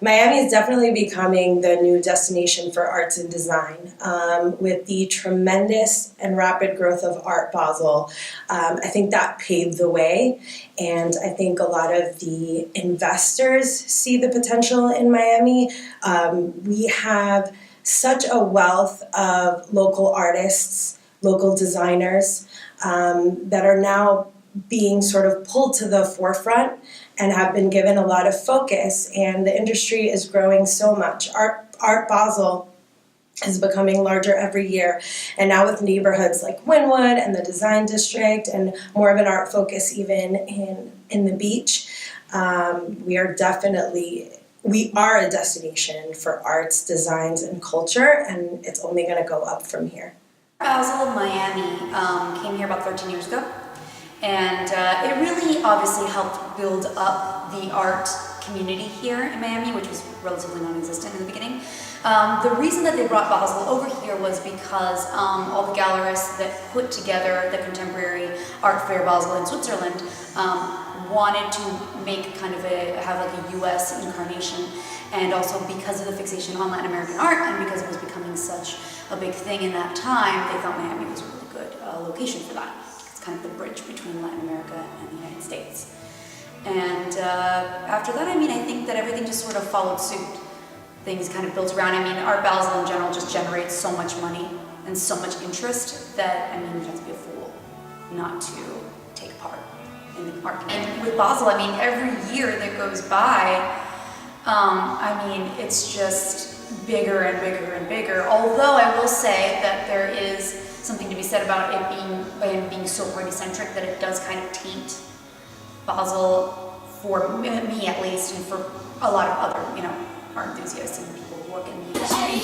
Miami is definitely becoming the new destination for arts and design. With the tremendous and rapid growth of Art Basel, I think that paved the way, and I think a lot of the investors see the potential in Miami. We have such a wealth of local artists, local designers that are now being sort of pulled to the forefront and have been given a lot of focus, and the industry is growing so much. Art Basel is becoming larger every year, and now with neighborhoods like Wynwood and the Design District and more of an art focus even in the beach, we are a destination for arts, designs, and culture, and it's only going to go up from here. Basel, Miami, came here about 13 years ago. And it really obviously helped build up the art community here in Miami, which was relatively non-existent in the beginning. The reason that they brought Basel over here was because all the gallerists that put together the contemporary art fair Basel in Switzerland wanted to make have like a US incarnation. And also because of the fixation on Latin American art and because it was becoming such a big thing in that time, they thought Miami was a really good location for that. Kind of the bridge between Latin America and the United States. And after that, I think that everything just sort of followed suit. Things kind of built around. Art Basel in general just generates so much money and so much interest that, you'd have to be a fool not to take part in the art community. And with Basel, every year that goes by, it's just bigger and bigger and bigger. Although I will say that there is something to be said about it being so party-centric that it does kind of taint Basel, for me at least, and for a lot of other, art enthusiasts and people who work in the industry.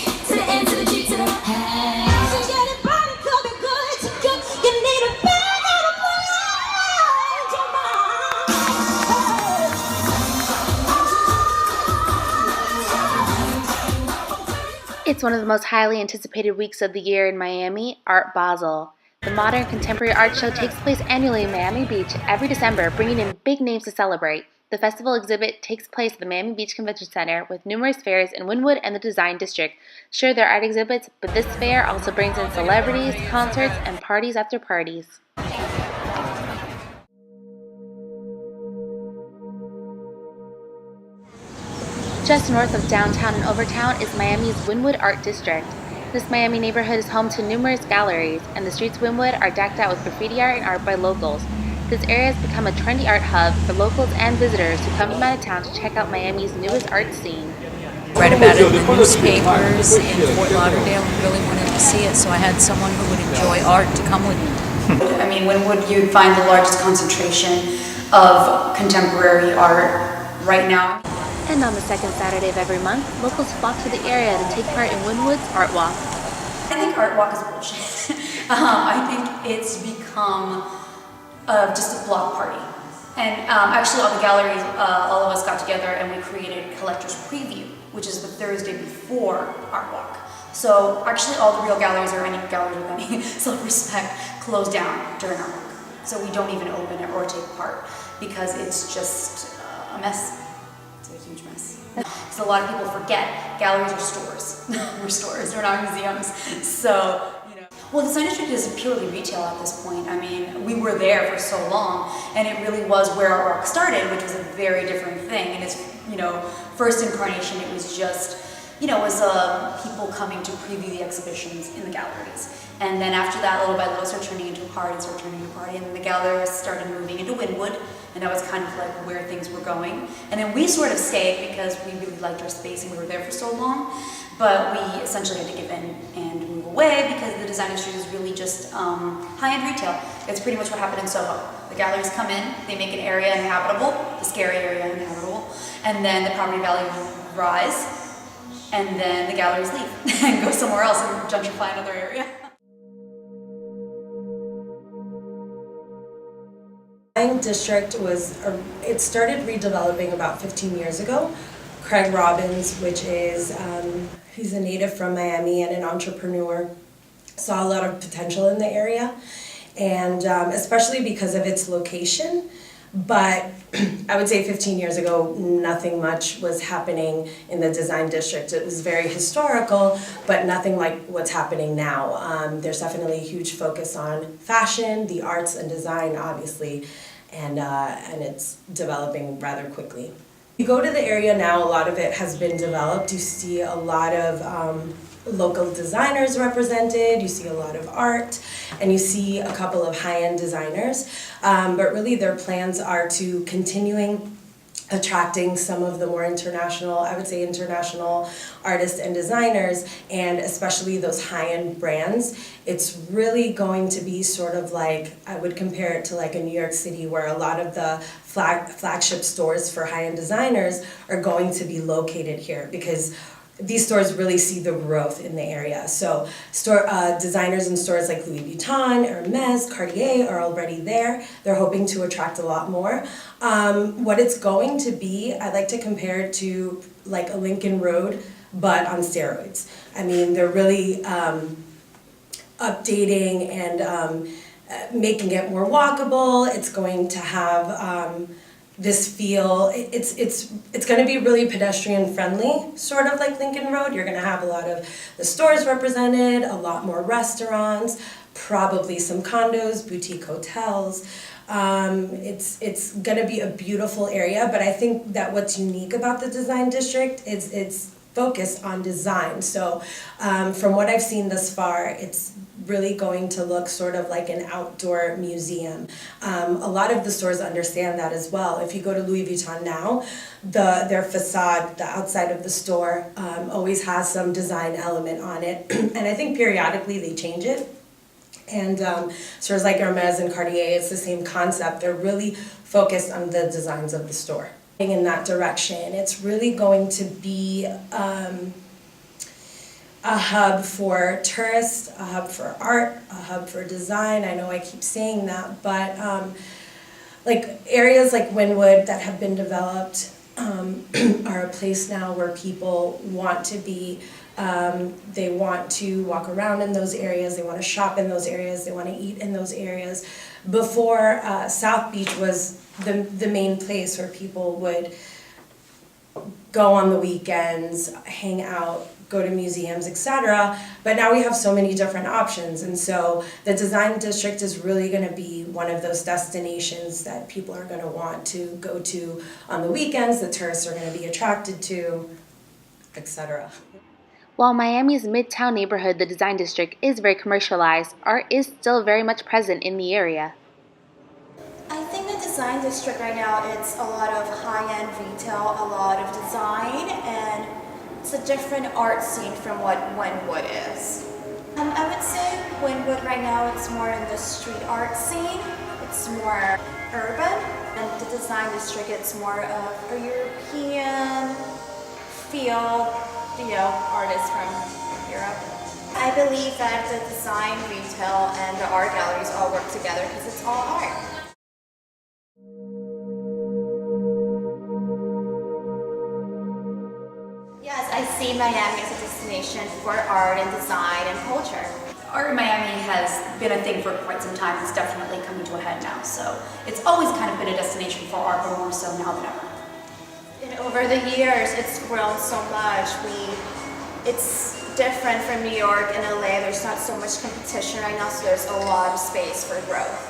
It's one of the most highly anticipated weeks of the year in Miami, Art Basel. The modern contemporary art show takes place annually in Miami Beach every December, bringing in big names to celebrate. The festival exhibit takes place at the Miami Beach Convention Center, with numerous fairs in Wynwood and the Design District. Sure, there are art exhibits, but this fair also brings in celebrities, concerts, and parties after parties. Just north of downtown and Overtown is Miami's Wynwood Art District. This Miami neighborhood is home to numerous galleries, and the streets of Wynwood are decked out with graffiti art and art by locals. This area has become a trendy art hub for locals and visitors who come from out of town to check out Miami's newest art scene. Read about it in the newspapers in Fort Lauderdale and really wanted to see it, so I had someone who would enjoy art to come with me. Wynwood, you'd find the largest concentration of contemporary art right now. And on the second Saturday of every month, locals flock to the area to take part in Wynwood's Art Walk. I think Art Walk is bullshit. I think it's become just a block party. And actually all the galleries, all of us got together and we created Collector's Preview, which is the Thursday before Art Walk. So actually all the real galleries or any galleries with any self-respect close down during Art Walk. So we don't even open it or take part because it's just a mess. It's a huge mess. So a lot of people forget galleries are stores. We're stores, we're not museums. So, well, the Design District is purely retail at this point. We were there for so long, and it really was where Art Walk started, which was a very different thing. And its, first incarnation, it was just, people coming to preview the exhibitions in the galleries. And then after that, little by little, started turning into a party, and then the galleries started moving into Wynwood, and that was kind of like where things were going. And then we sort of stayed because we really liked our space and we were there for so long, but we essentially had to give in and move away because the Design District is really just high-end retail. It's pretty much what happened in Soho. The galleries come in, they make an area inhabitable, the scary area inhabitable, and then the property values rise, and then the galleries leave and go somewhere else and gentrify another area. District it started redeveloping about 15 years ago. Craig Robbins, which is, he's a native from Miami and an entrepreneur, saw a lot of potential in the area, and especially because of its location. But I would say 15 years ago, nothing much was happening in the design district. It was very historical, but nothing like what's happening now. There's definitely a huge focus on fashion, the arts and design, obviously, and it's developing rather quickly. You go to the area now, a lot of it has been developed. You see a lot of local designers represented, you see a lot of art, and you see a couple of high-end designers. But really their plans are to continuing attracting some of the more international, I would say international artists and designers, and especially those high-end brands. It's really going to be sort of like, I would compare it to like a New York City where a lot of the flagship stores for high-end designers are going to be located here, because these stores really see the growth in the area. So designers in stores like Louis Vuitton, Hermes, Cartier are already there. They're hoping to attract a lot more. What it's going to be, I like to compare it to like a Lincoln Road, but on steroids. I mean, they're really updating and making it more walkable. It's going to have this feel, it's going to be really pedestrian friendly, sort of like Lincoln Road. You're going to have a lot of the stores represented, a lot more restaurants, probably some condos, boutique hotels. It's going to be a beautiful area, but I think that what's unique about the design district is it's focused on design. So from what I've seen thus far, it's really going to look sort of like an outdoor museum. A lot of the stores understand that as well. If you go to Louis Vuitton now, their facade, the outside of the store, always has some design element on it. And I think periodically they change it. And stores like Hermes and Cartier, it's the same concept. They're really focused on the designs of the store. In that direction, it's really going to be a hub for tourists, a hub for art, a hub for design. I know I keep saying that, but like areas like Wynwood that have been developed are a place now where people want to be. They want to walk around in those areas, they want to shop in those areas, they want to eat in those areas. Before, South Beach was the main place where people would go on the weekends, hang out, go to museums, etc. But now we have so many different options, and so the design district is really going to be one of those destinations that people are going to want to go to on the weekends, that tourists are going to be attracted to, etc. While Miami's Midtown neighborhood, the design district, is very commercialized, art is still very much present in the area. I think the design district right now, it's a lot of high-end retail, a lot of design, and it's a different art scene from what Wynwood is. I would say Wynwood right now, it's more in the street art scene. It's more urban, and the design district, it's more of a European feel, artists from Europe. I believe that the design, retail, and the art galleries all work together because it's all art. Yes, I see Miami as a destination for art and design and culture. Art in Miami has been a thing for quite some time. It's definitely coming to a head now. So it's always kind of been a destination for art, but more so now than ever. And over the years, it's grown so much. It's different from New York and LA. There's not so much competition right now, so there's a lot of space for growth.